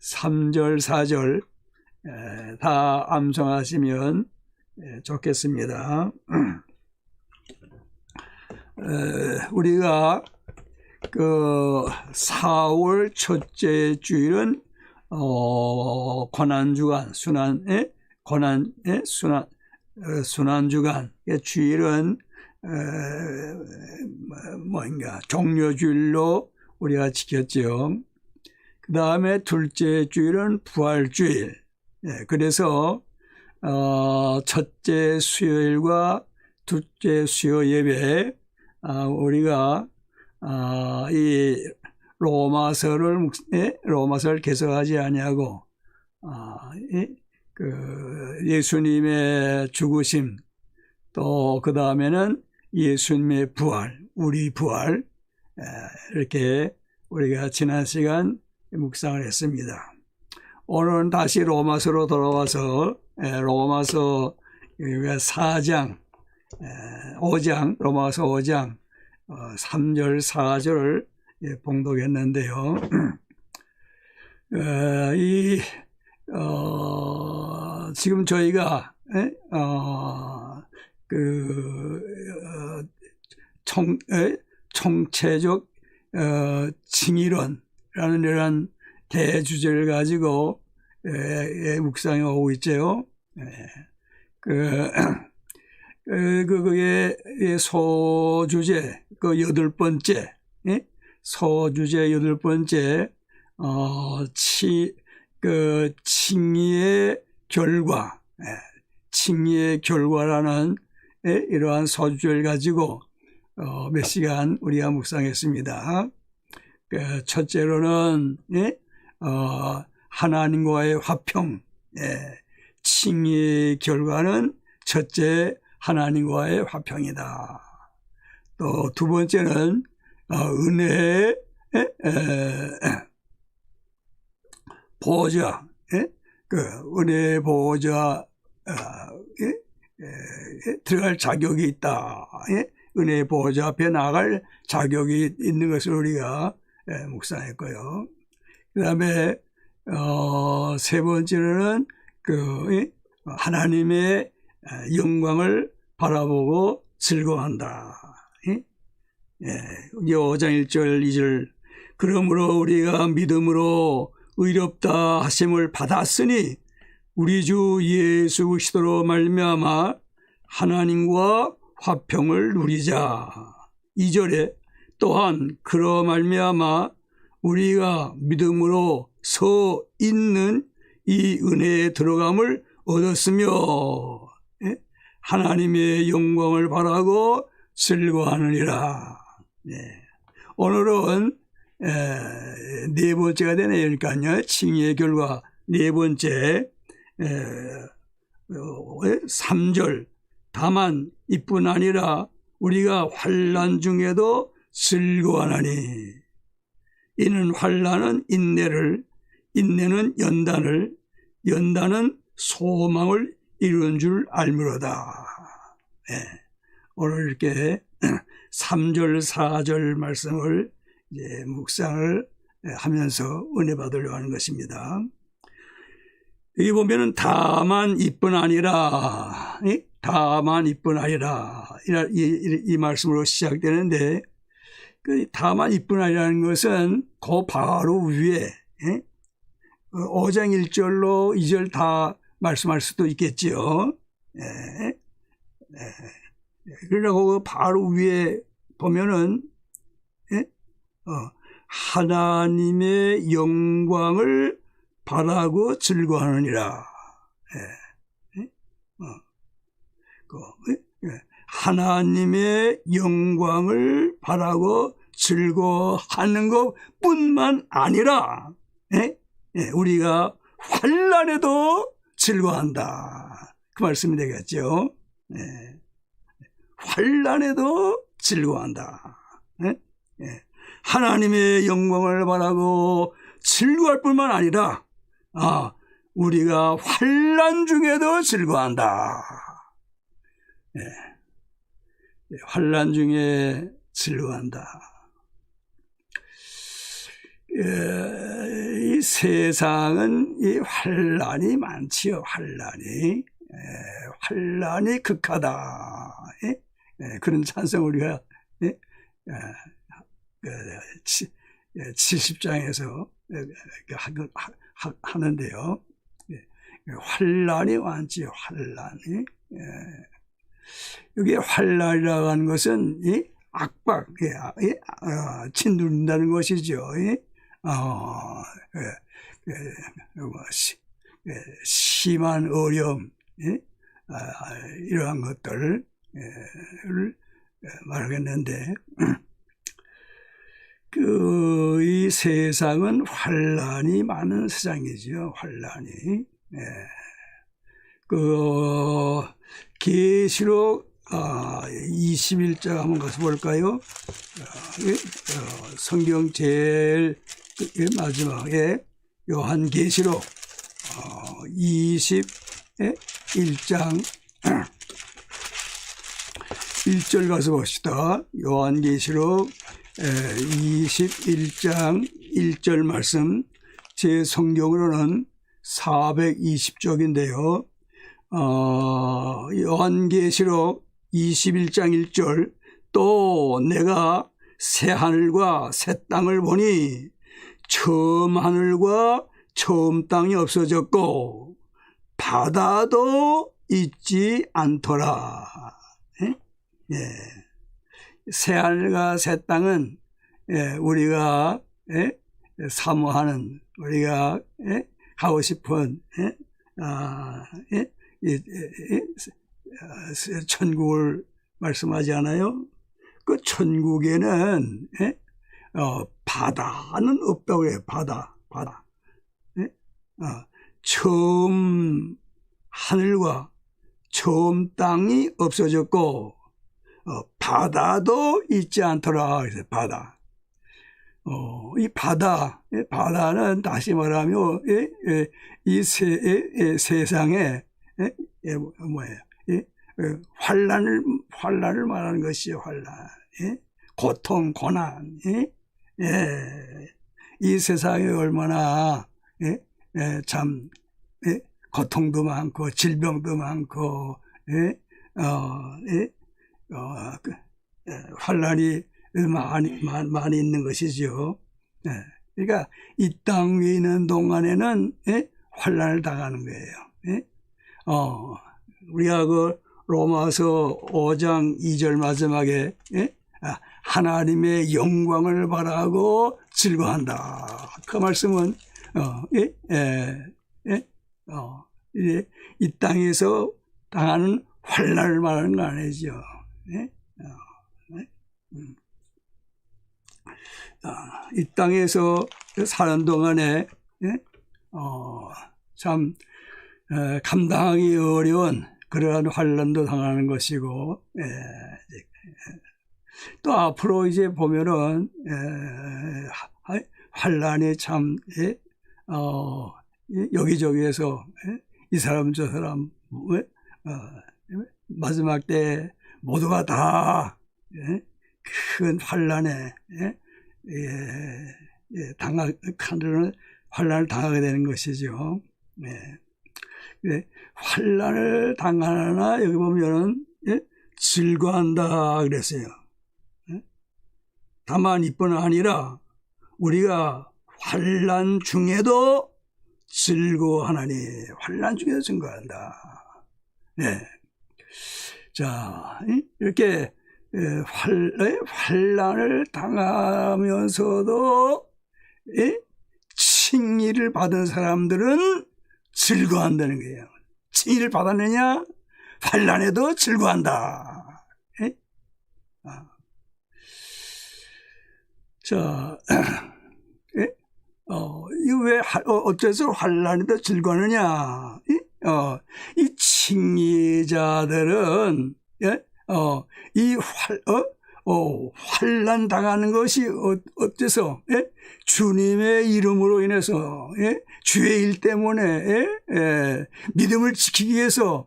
3절, 4절 다 암송하시면 좋겠습니다. 우리가 그 4월 첫째 주일은 고난주간, 순환주간, 주일은 뭔가 종료주일로 우리가 지켰죠. 그 다음에 둘째 주일은 부활주일. 그래서 첫째 수요일과 둘째 수요 예배 우리가 이 로마서를 개석하지 아니하고 그 예수님의 죽으심, 또 그 다음에는 예수님의 부활, 우리 부활, 이렇게 우리가 지난 시간 묵상을 했습니다. 오늘은 다시 로마서로 돌아와서 로마서 4장, 5장, 로마서 5장 3절, 4절을 봉독했는데요. 지금 저희가 총체적 칭의론이라는 이런 대주제를 가지고 묵상해 오고 있죠. 그게 소주제 그 8번째, 소주제 8번째 칭의의 결과, 칭의의 결과라는 이러한 소주제를 가지고 몇 시간 우리가 묵상했습니다. 첫째로는 하나님과의 화평, 칭의의 결과는 첫째 하나님과의 화평이다. 또 두 번째는 은혜의 보호자, 은혜의 보호자 들어갈 자격이 있다. 은혜의 보호자 앞에 나갈 자격이 있는 것을 우리가 묵상했고요. 그 다음에 세 번째로는 하나님의 영광을 바라보고 즐거워한다. 5장 1절 2절 그러므로 우리가 믿음으로 의롭다 하심을 받았으니 우리 주 예수 그리스도로 말미암아 하나님과 화평을 누리자. 2절에 또한 그러 말미암아 우리가 믿음으로 서 있는 이 은혜에 들어감을 얻었으며 하나님의 영광을 바라고 즐거워하느니라. 오늘은 네 번째가 되네요. 그러니까요. 칭의의 결과 네 번째 3절 다만 이뿐 아니라 우리가 환난 중에도 즐거워하나니 이는 환난은 인내를, 인내는 연단을, 연단은 소망을 이루는 줄 알미로다. 오늘 이렇게 3절 4절 말씀을 이제 묵상을 하면서 은혜 받으려고 하는 것입니다. 여기 보면은 다만 이뿐 아니라, 다만 이뿐 아니라 이 말씀으로 시작되는데 그 다만 이뿐 아니라는 것은 그 바로 위에 5장 1절로 2절 다 말씀할 수도 있겠지요. 그러나 그 바로 위에 보면은 하나님의 영광을 바라고 즐거워하느니라. 하나님의 영광을 바라고 즐거워하는 것뿐만 아니라 우리가 환난에도 즐거워한다. 그 말씀이 되겠죠. 환난에도 즐거워한다. 하나님의 영광을 바라고 즐거워할 뿐만 아니라 우리가 환난 중에도 즐거워한다. 환난 중에 즐거워한다. 이 세상은 이 환란이 많지요. 환란이 극하다. 그런 찬송 우리가 70장에서 하는데요. 환란이 많지요. 환란이. 여기 환란이라고 하는 것은 이 압박, 짓누른다는 것이죠. 심한 어려움, 이러한 것들을 말하겠는데, 이 세상은 환란이 많은 세상이죠. 환란이. 계시록 21장 한번 가서 볼까요? 성경 제일 마지막에 요한계시록 21장 1절 가서 봅시다. 요한계시록 21장 1절 말씀, 제 성경으로는 420쪽인데요. 요한계시록 21장 1절, 또 내가 새 하늘과 새 땅을 보니 처음 하늘과 처음 땅이 없어졌고 바다도 있지 않더라. 새 하늘과 새 땅은 우리가 사모하는, 우리가 가고 싶은 천국을 말씀하지 않아요? 그 천국에는 바다는 없다고 해요. 바다. 처음 하늘과 처음 땅이 없어졌고 바다도 있지 않더라. 그래서 바다. 이 바다는 다시 말하면 이 세상에 뭐예요? 환란을 말하는 것이요. 환란. 고통, 고난. 이 세상에 얼마나 참 고통도 많고 질병도 많고 환란이 많이 있는 것이죠. 그러니까 이 땅 위에 있는 동안에는 환란을 당하는 거예요. 우리가 그 로마서 5장 2절 마지막에 하나님의 영광을 바라고 즐거워한다. 그 말씀은 이 땅에서 당하는 환난을 말하는 거 아니죠. 이 땅에서 사는 동안에 참 감당하기 어려운 그러한 환난도 당하는 것이고, 또 앞으로 이제 보면은 환난이 참 여기저기에서 이 사람 저 사람 마지막 때 모두가 다 큰 환난에 환난을 당하게 되는 것이죠. 환난을 당하나 여기 보면은 즐거워한다 그랬어요. 다만 이뿐 아니라 우리가 환난 중에도 즐거워하나니, 환난 중에도 즐거워한다. 자, 이렇게 환난을 당하면서도 칭의를 받은 사람들은 즐거워한다는 거예요. 칭의를 받았느냐? 환난에도 즐거워한다. 자, 이거 왜 어째서 환난에도 즐거워하느냐? 이 칭의자들은 이 환난 당하는 것이 어째서 주님의 이름으로 인해서 주의 일 때문에 믿음을 지키기 위해서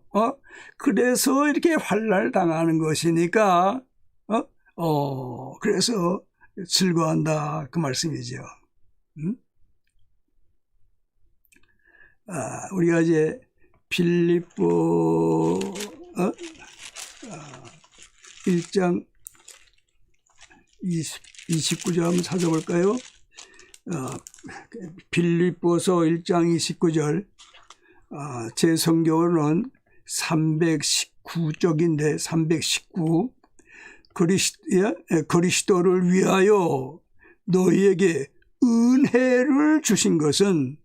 그래서 이렇게 환난을 당하는 것이니까 그래서 즐거워한다 그 말씀이죠. 우리가 이제 빌립보 1장 29절 한번 찾아볼까요? 빌립보서 1장 29절. 제 성경으로는 319쪽인데 319. 그리스도를 위하여 너희에게 은혜를 주신 것은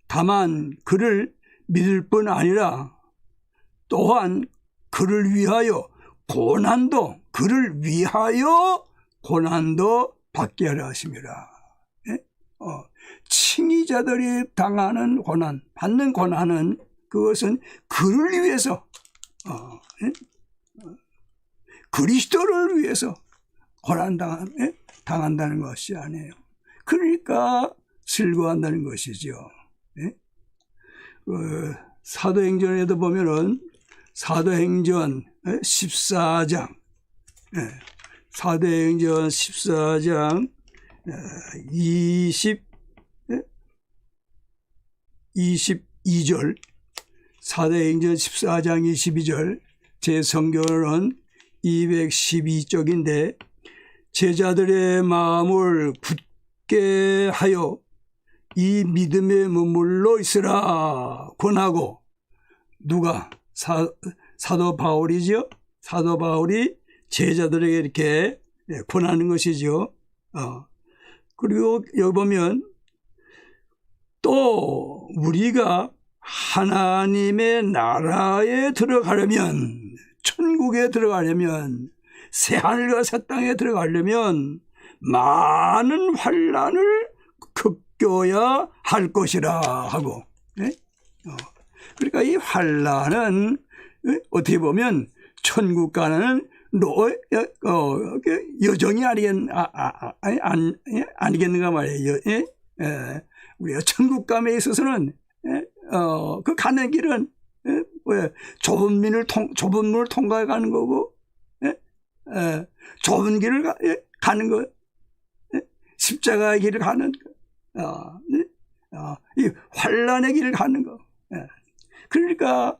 다만 그를 믿을 뿐 아니라 또한 그를 위하여 고난도 받게 하려 하심이라. 칭의자들이 당하는 고난, 받는 고난은 그것은 그를 위해서, 그리스도를 위해서 당한다는 것이 아니에요. 그러니까 슬거워한다는 것이죠. 사도행전에도 보면은 사도행전 14장, 사도행전 14장 22절, 사도행전 14장 22절, 제 성경은 212쪽인데 제자들의 마음을 굳게 하여 이 믿음에 머물러 있으라 권하고, 누가? 사도 바울이죠. 사도 바울이 제자들에게 이렇게 권하는 것이죠. 그리고 여기 보면 또 우리가 하나님의 나라에 들어가려면, 천국에 들어가려면, 새하늘과 새 땅에 들어가려면 많은 환난을 겪어야 할 것이라 하고, 그러니까 이 환난은 어떻게 보면 천국 가는 여정이 아니겠는가 말이에요. 우리가 천국 감에 있어서는 그 가는 길은 좁은 문을 통과해 가는 거고, 좁은 길을 가는 거, 십자가의 길을 가는 거, 이 환난의 길을 가는 거. 그러니까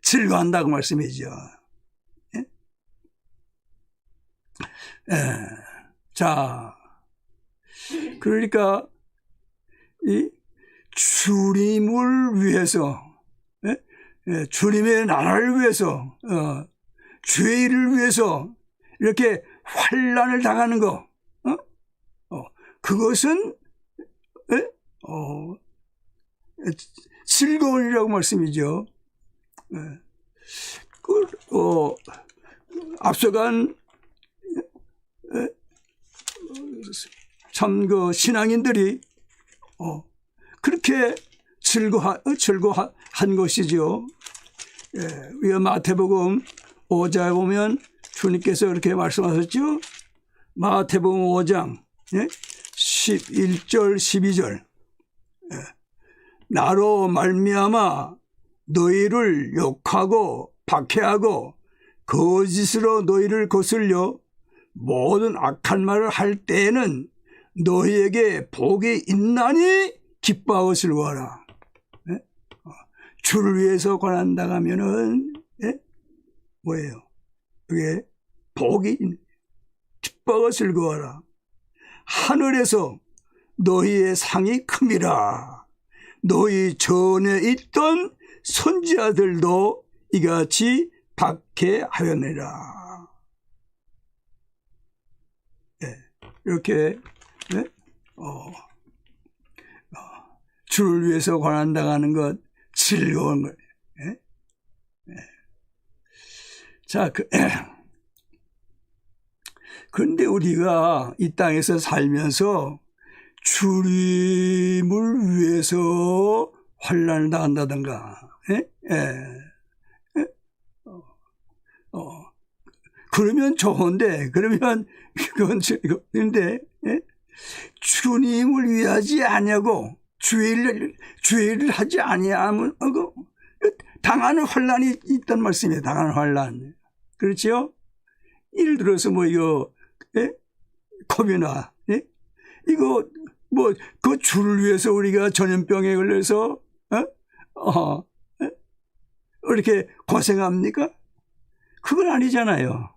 즐거워한다고 말씀이죠. 자, 그러니까 이 주님을 위해서, 주님의 나라를 위해서, 주의 일을 위해서 이렇게 환난을 당하는 거, 그것은 즐거운 일이라고 말씀이죠. 앞서간 참 그 신앙인들이 그렇게 즐거워한 것이죠. 우리가 마태복음 5장에 보면 주님께서 그렇게 말씀하셨죠. 마태복음 5장 11절 12절. 나로 말미암아 너희를 욕하고 박해하고 거짓으로 너희를 거슬려 모든 악한 말을 할 때에는 너희에게 복이 있나니 기뻐하고 즐거워하라. 주를 위해서 고난당하면은 뭐예요? 그게 복이 기뻐하고 즐거워하라. 하늘에서 너희의 상이 큼이라. 너희 전에 있던 선지자들도 이같이 박해하였느니라. 이렇게 주를 위해서 고난당하는 것 즐거운 거예요. 자, 그런데 우리가 이 땅에서 살면서 주님을 위해서 환난을 당한다든가, 그러면 좋은데, 그러면 그건 즐거운데, 주님을 위하지 아니하고 주의 일을 하지 아니하면 당하는 환난이 있단 말씀이에요. 당하는 환난. 그렇죠? 예를 들어서 뭐 이거 코비나 이거 뭐 그 줄을 위해서 우리가 전염병에 걸려서 이렇게 고생합니까? 그건 아니잖아요.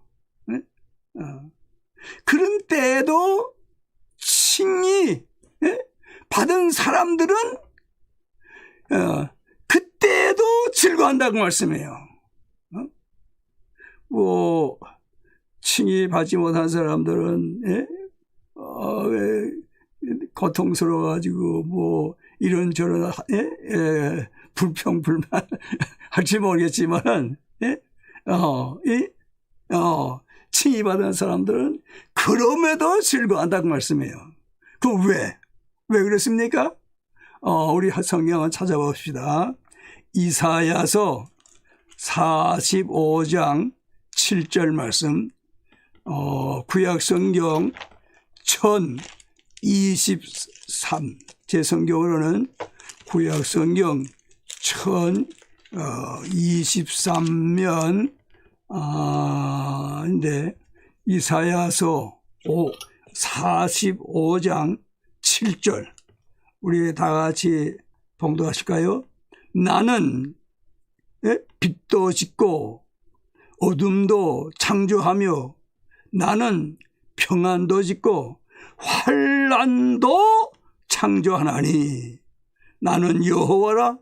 그런 때에도 칭의 받은 사람들은 그때에도 즐거워한다고 말씀해요. 뭐 칭의 받지 못한 사람들은 고통스러워가지고 뭐 이런저런 불평 불만 할지 모르겠지만 칭의 받은 사람들은 그럼에도 즐거워한다고 말씀해요. 그 왜 그렇습니까? 우리 성경을 찾아봅시다. 이사야서 45장 7절 말씀, 구약성경 1023, 제 성경으로는 구약성경 1023면 근데 이사야서 45장 7절 우리 다 같이 봉독하실까요? 나는 빛도 짓고 어둠도 창조하며 나는 평안도 짓고 환난도 창조하나니 나는 여호와라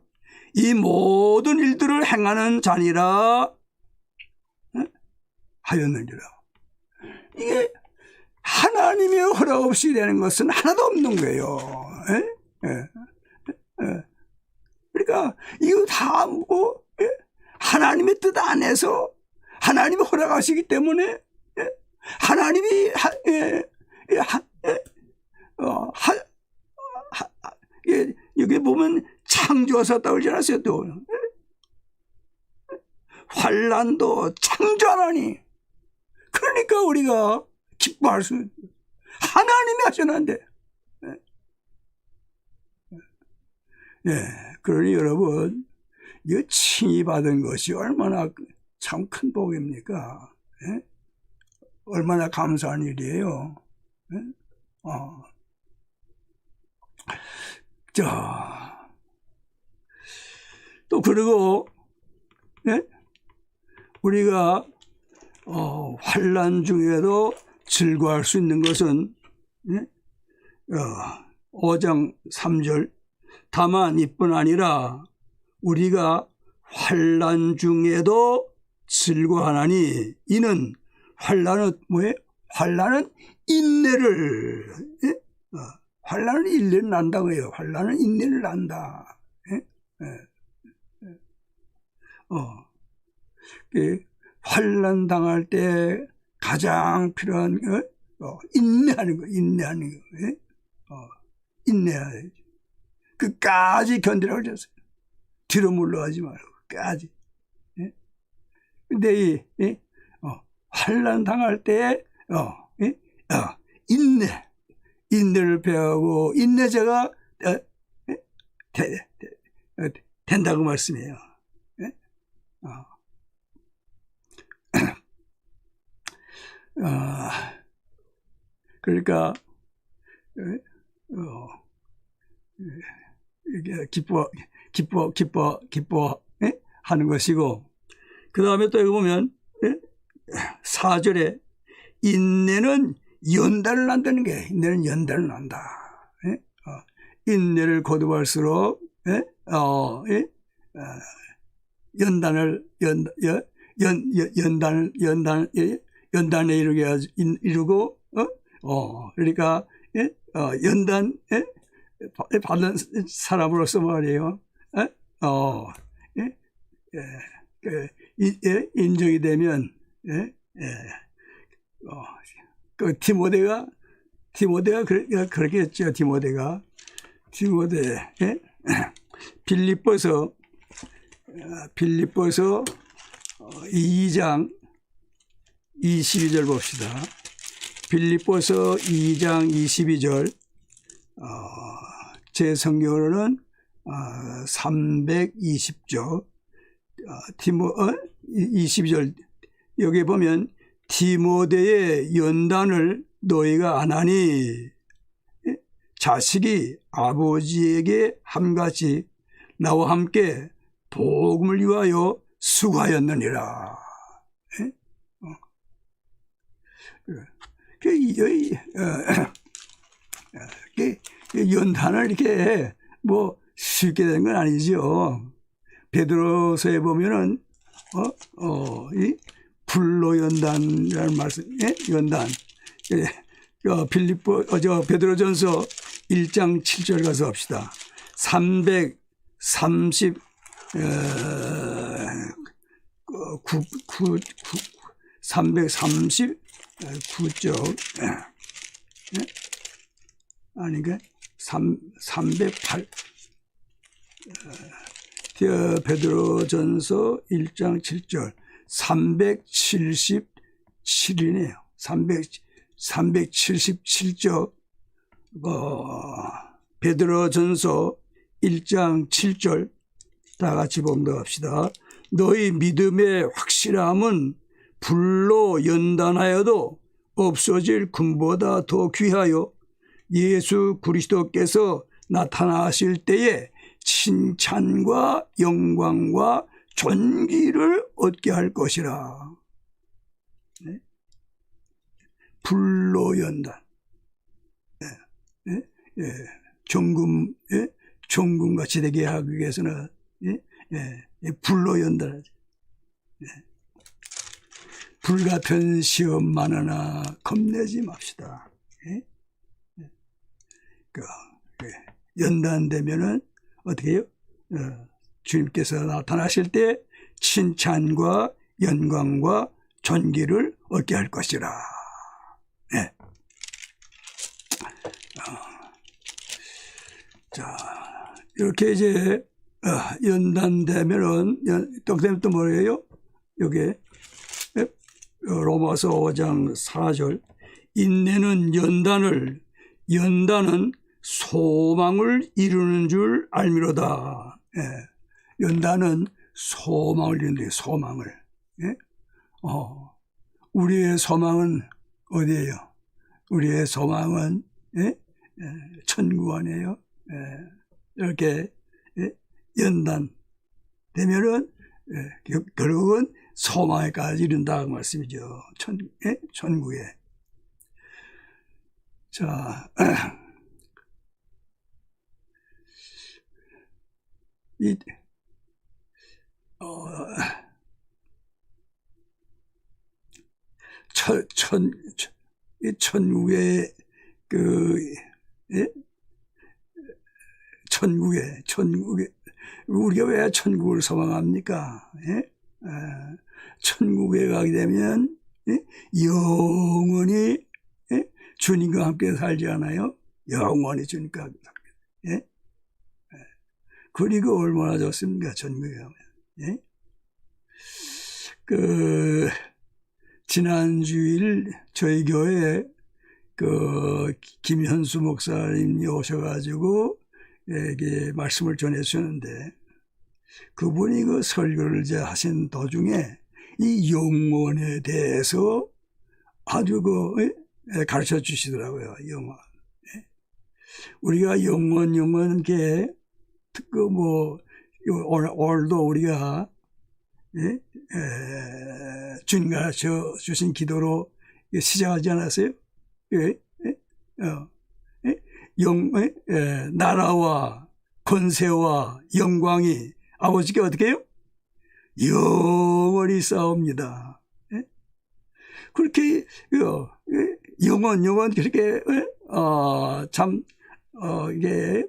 이 모든 일들을 행하는 자니라 하였느니라. 이게 하나님의 허락 없이 되는 것은 하나도 없는 거예요. 그러니까 이거 다 뭐 하나님의 뜻 안에서 하나님이 허락하시기 때문에 하나님이 여기 보면 창조하셨다고 그러지 않았어요? 또 환난도 창조하나니 그러니까 우리가 기뻐할 수 하나님이 하셨는데 그러니 여러분 이 칭의 받은 것이 얼마나 참 큰 복입니까? 얼마나 감사한 일이에요. 자, 또 그리고 우리가 환난 중에도 즐거워할 수 있는 것은 5장 3절 다만 이뿐 아니라 우리가 환난 중에도 즐거워하나니 이는 환난은 뭐예요? 환난은 인내를 환난은 인내를 난다고 해요. 환난은 인내를 난다. 환난 당할 때 가장 필요한 인내하는 거, 인내하는 거, 인내해야지. 끝까지 견디라고 그랬어요. 뒤로 물러가지 말고 끝까지. 근데 환난 당할 때 인내를 배우고 인내자가 된다고 말씀해요. 그러니까 이게 기뻐 하는 것이고 그 다음에 또 여기 보면 4절에 인내는 연단을 난다는 게 인내는 연단을 난다. 인내를 거듭할수록 연단에 이루고 그러니까 연단 받은 사람으로서 말이에요. 인정이 되면 그 디모데가 그렇게 했죠. 디모데 빌립보서 2장 22절 봅시다. 빌립보서 2장 22절 제 성경으로는 320조 22절 여기 보면 디모데의 연단을 너희가 안 하니 자식이 아버지에게 함같이 나와 함께 복음을 위하여 수고하였느니라. 연단을 이렇게 뭐 쉽게 된 건 아니죠. 베드로서에 보면은 이 불로 연단이라는 말씀, 연단. 베드로전서 1장 7절 가서 합시다. 339쪽 아니가 308 베드로전서 1장 7절 377이네요. 377쪽 베드로전서 1장 7절 다 같이 봉독합시다. 너희 믿음의 확실함은 불로 연단하여도 없어질 금보다 더 귀하여 예수 그리스도께서 나타나실 때에 칭찬과 영광과 존귀를 얻게 할 것이라. 네? 불로 연단. 종금, 종금같이 되게 하기 위해서는 불로 연단하지. 불같은 시험 많으나 겁내지 맙시다. 연단되면은 어떻게 해요? 주님께서 나타나실 때 칭찬과 영광과 존귀를 얻게 할 것이라. 네. 자, 이렇게 이제 연단되면은 또 뭐예요? 여기 로마서 5장 4절 인내는 연단은 소망을 이루는 줄 알미로다. 연단은 소망을 이루는 소망을. 우리의 소망은 어디예요? 우리의 소망은 천국 아니에요? 이렇게 연단 되면은 결국은 소망에까지 이른다 그 말씀이죠. 천국에. 자, 천국에 천국에 우리가 왜 천국을 소망합니까? 천국에 가게 되면 영원히 주님과 함께 살지 않아요? 영원히 주님과 함께 살게. 그리고 얼마나 좋습니까? 천국에 가면. 지난 주일 저희 교회에 김현수 목사님이 오셔가지고 이게 말씀을 전해주셨는데 그분이 그 설교를 하신 도중에 이 영원에 대해서 아주 가르쳐 주시더라고요. 영원. 우리가 영원 게 오늘도 우리가 주님 가르쳐 주신 기도로 시작하지 않았어요? 나라와 권세와 영광이 아버지께 어떻게 해요? 영원히 싸웁니다. 그렇게 영원 그렇게 이게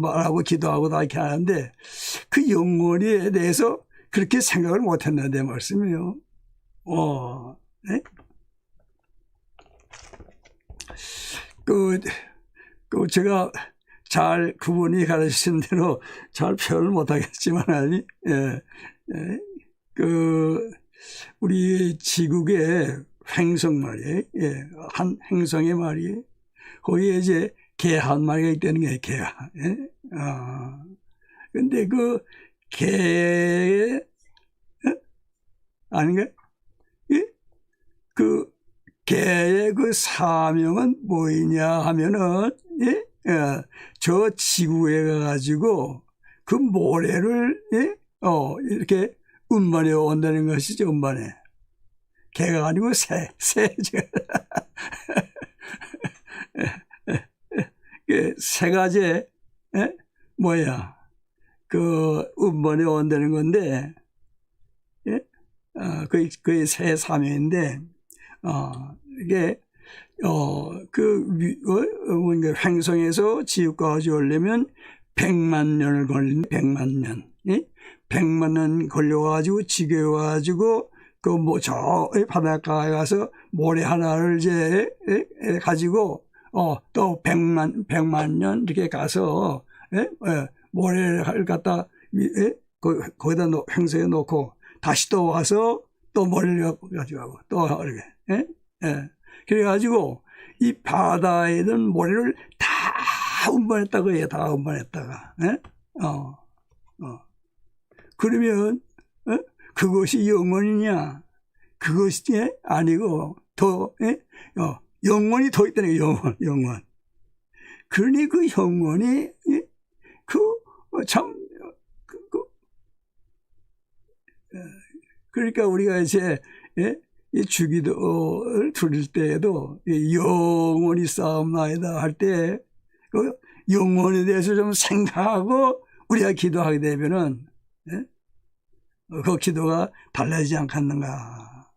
말하고 기도하고 다 이렇게 하는데 그 영원에 대해서 그렇게 생각을 못했는데 말씀이에요. 제가 잘 그분이 가르치신 대로 잘 표현을 못하겠지만 우리 지국의 횡성 말이에요. 한 행성의 말이에요. 거기에 이제 개 한 마리가 있다는 게 개야. 근데 그 개 아닌가? 그 개의 그 사명은 뭐이냐 하면은, 예? 저 지구에 가가지고 그 모래를, 예? 이렇게 운반해 온다는 것이죠, 운반해. 개가 아니고 새. 세 가지, 예? 뭐야, 그 운반해 온다는 건데, 예? 그게 새 사명인데, 이게, 뭔가 횡성에서 지구까지 오려면 100만 년을 걸린, 100만 년. 예? 100만 년 걸려가지고, 지구에 와가지고, 저 바닷가에 가서 모래 하나를 이제, 가지고, 또 100만 년 이렇게 가서, 모래를 갖다, 거기다 횡성에 놓고, 다시 또 와서, 또 모래를 가지고 가고, 또 이렇게, 그래가지고, 이 바다에 있는 모래를 다 운반했다고 해요. 다 운반했다가. 그러면, 그것이 영원이냐? 그것이 아니고, 영원이 더 있다는 거예요. 영원. 그러니 그 영원이, 그러니까 우리가 이제, 이 주기도를 드릴 때에도 영원히 싸움나이다 할 때 그 영원에 대해서 좀 생각하고 우리가 기도하게 되면은 그 기도가 달라지지 않겠는가.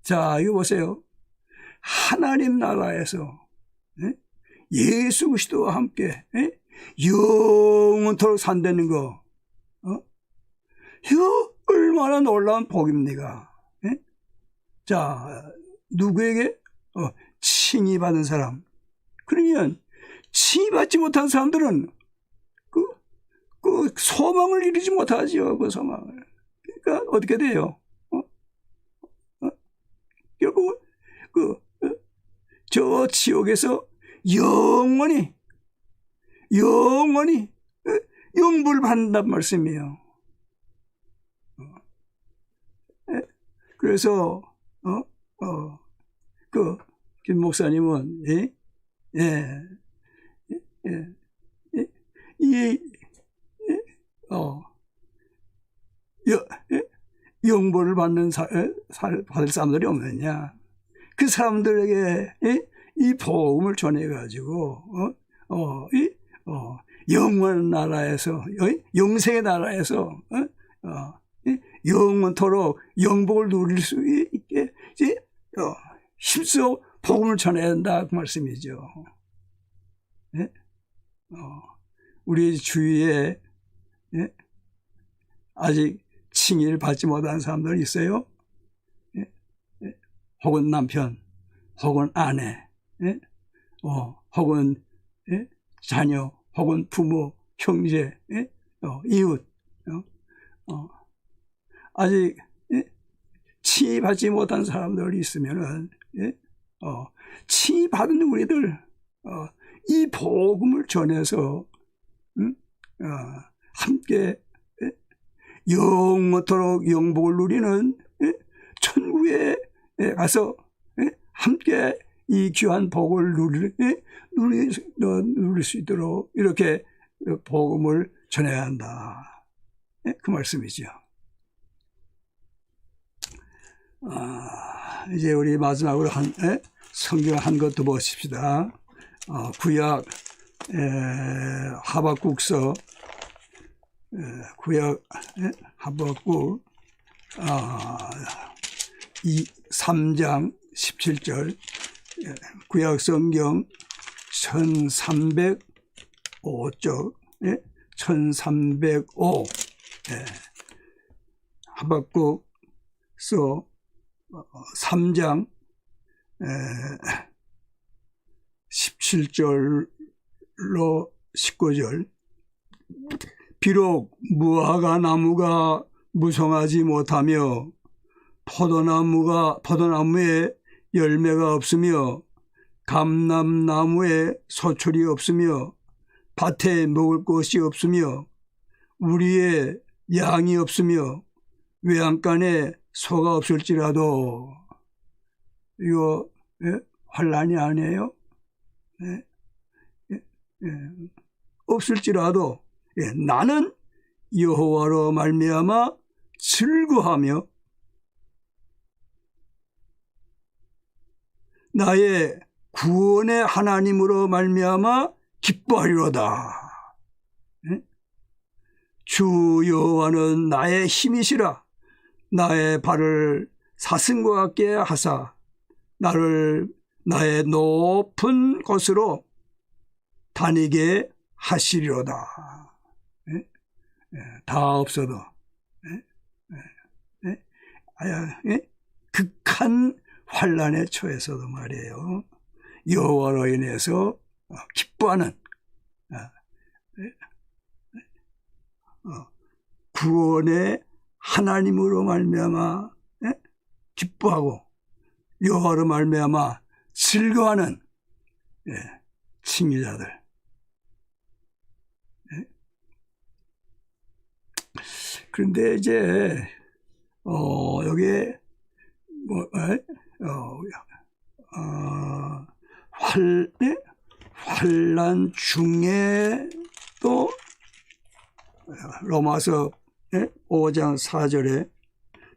자, 이거 보세요. 하나님 나라에서 예수 그리스도와 함께 영원토록 산다는 거, 이거 얼마나 놀라운 복입니까? 자, 누구에게? 칭의받은 사람. 그러면 칭의받지 못한 사람들은 그 소망을 이루지 못하죠. 그 소망을. 그러니까 어떻게 돼요? 결국 저 지옥에서 영원히 영불을 받는단 말씀이에요. 그래서 김 목사님은 영벌을 받는 받을 사람들이 없느냐? 그 사람들에게 이 복음을 전해가지고 영원 나라에서 영생의 나라에서 영원토록 영복을 누릴 수 있게 힘써 복음을 전해야 한다 그 말씀이죠. 우리 주위에 아직 칭의를 받지 못한 사람들 있어요? 혹은 남편, 혹은 아내, 혹은 자녀, 혹은 부모, 형제, 이웃, 아직 칭의받지 못한 사람들이 있으면은 칭의받은 우리들 이 복음을 전해서 함께 영원토록 영복을 누리는 천국에 가서 함께 이 귀한 복을 누릴 수 있도록 이렇게 복음을 전해야 한다. 그 말씀이죠. 이제 우리 마지막으로 성경 한 것 더 보십시다. 구약 하박국서 구약 하박국 3장 17절 구약 성경 1305쪽 1305 하박국서 3장 17절로 19절 비록 무화과 나무가 무성하지 못하며 포도나무에 열매가 없으며 감람나무에 소출이 없으며 밭에 먹을 것이 없으며 우리의 양이 없으며 외양간에 소가 없을지라도 이거 환난이 아니에요? 없을지라도 나는 여호와로 말미암아 즐거하며 나의 구원의 하나님으로 말미암아 기뻐하리로다. 주 여호와는 나의 힘이시라. 나의 발을 사슴과 같게 하사 나를 나의 높은 곳으로 다니게 하시리로다. 다 없어도 극한 환난에 처해서도 말이에요. 여호와로 인해서 기뻐하는 구원의 하나님으로 말미암아 기뻐하고 여호와로 말미암아 즐거워하는 칭의자들. 그런데 이제 여기에 환난 중에 또 로마서 5장 4절에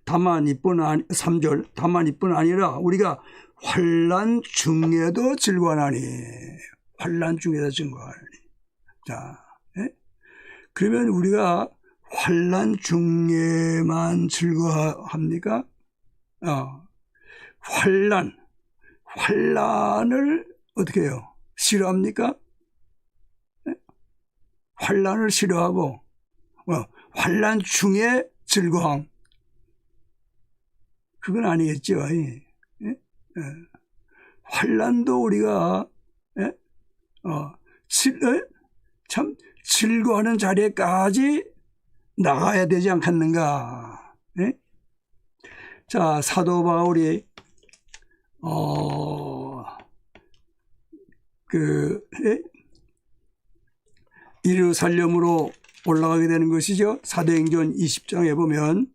다만 이뿐 3절 다만 이뿐 아니라 우리가 환난 중에도 즐거워하니 환난 중에도 즐거워하니. 자, 그러면 우리가 환난 중에만 즐거워합니까? 환난을 어떻게 해요? 싫어합니까? 환난을 싫어하고 환난 중에 즐거움, 그건 아니겠죠. 환난도 우리가 참 즐거워하는 자리에까지 나가야 되지 않겠는가. 자, 사도 바울이 예루살렘으로 올라가게 되는 것이죠. 사도행전 20장에 보면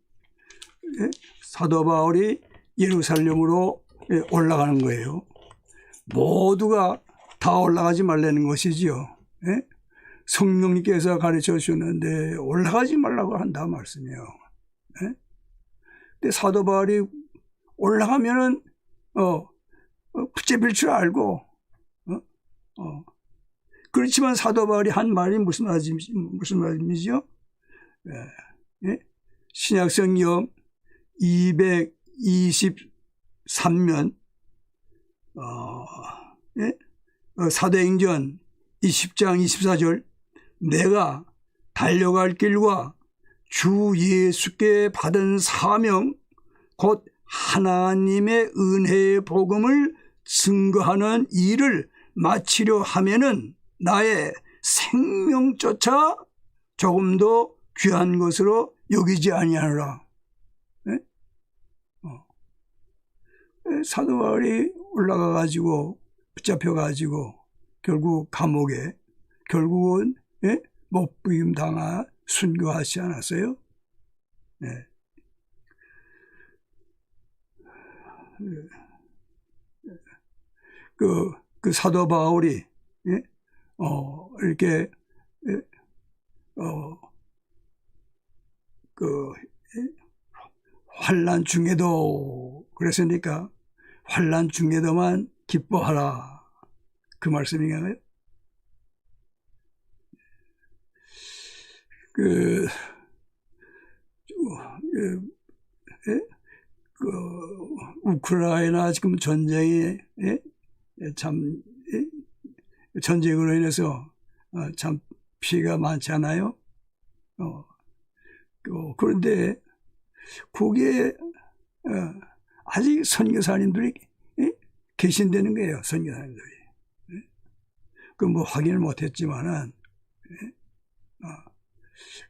사도 바울이 예루살렘으로 올라가는 거예요. 모두가 다 올라가지 말라는 것이지요. 성령님께서 가르쳐 주셨는데 올라가지 말라고 한다 말씀이에요. 근데 사도 바울이 올라가면은 붙잡힐 줄 알고 그렇지만 사도 바울이 한 말이 무슨 말씀이죠? 신약성경 223면 사도행전 20장 24절 내가 달려갈 길과 주 예수께 받은 사명 곧 하나님의 은혜의 복음을 증거하는 일을 마치려 하면은 나의 생명조차 조금도 귀한 것으로 여기지 아니하노라. 사도 바울이 올라가 가지고 붙잡혀 가지고 결국 감옥에 결국은 못부임 당하 순교하지 않았어요? 그 사도 바울이 이렇게 환난 중에도 그랬으니까 환난 중에도만 기뻐하라, 그 말씀인가요? 우크라이나 지금 전쟁이 참 전쟁으로 인해서 참 피해가 많잖아요. 그런데 거기에 아직 선교사님들이 계신다는 거예요. 선교사님들이. 그 뭐 확인을 못했지만은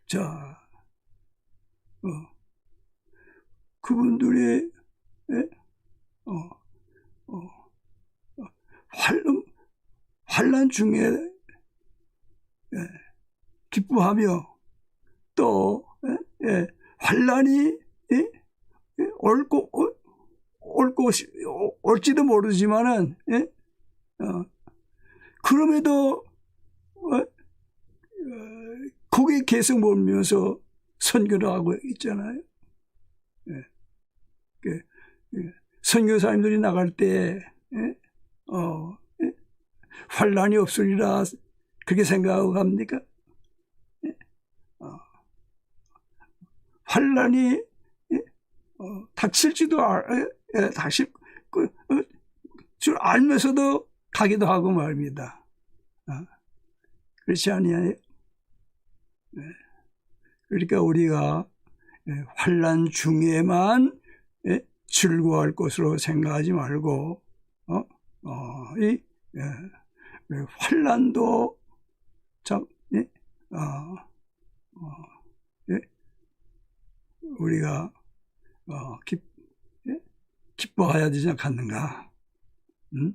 자 그분들이 환난 중에 기뻐하며 또 환난이 올지도 모르지만은, 예? 그럼에도, 거기에 계속 몰면서 선교를 하고 있잖아요. 예. 선교사님들이 나갈 때, 예? 예? 환란이 없으리라, 그렇게 생각하고 갑니까? 예? 환란이, 예? 닥칠지도 닥칠 줄 알면서도 가기도 하고 말입니다. 그렇지 아니에요? 네. 그러니까 우리가 환란 중에만 즐거워할 것으로 생각하지 말고 이 환란도 참 우리가 기뻐해야 되지 않겠는가? 응?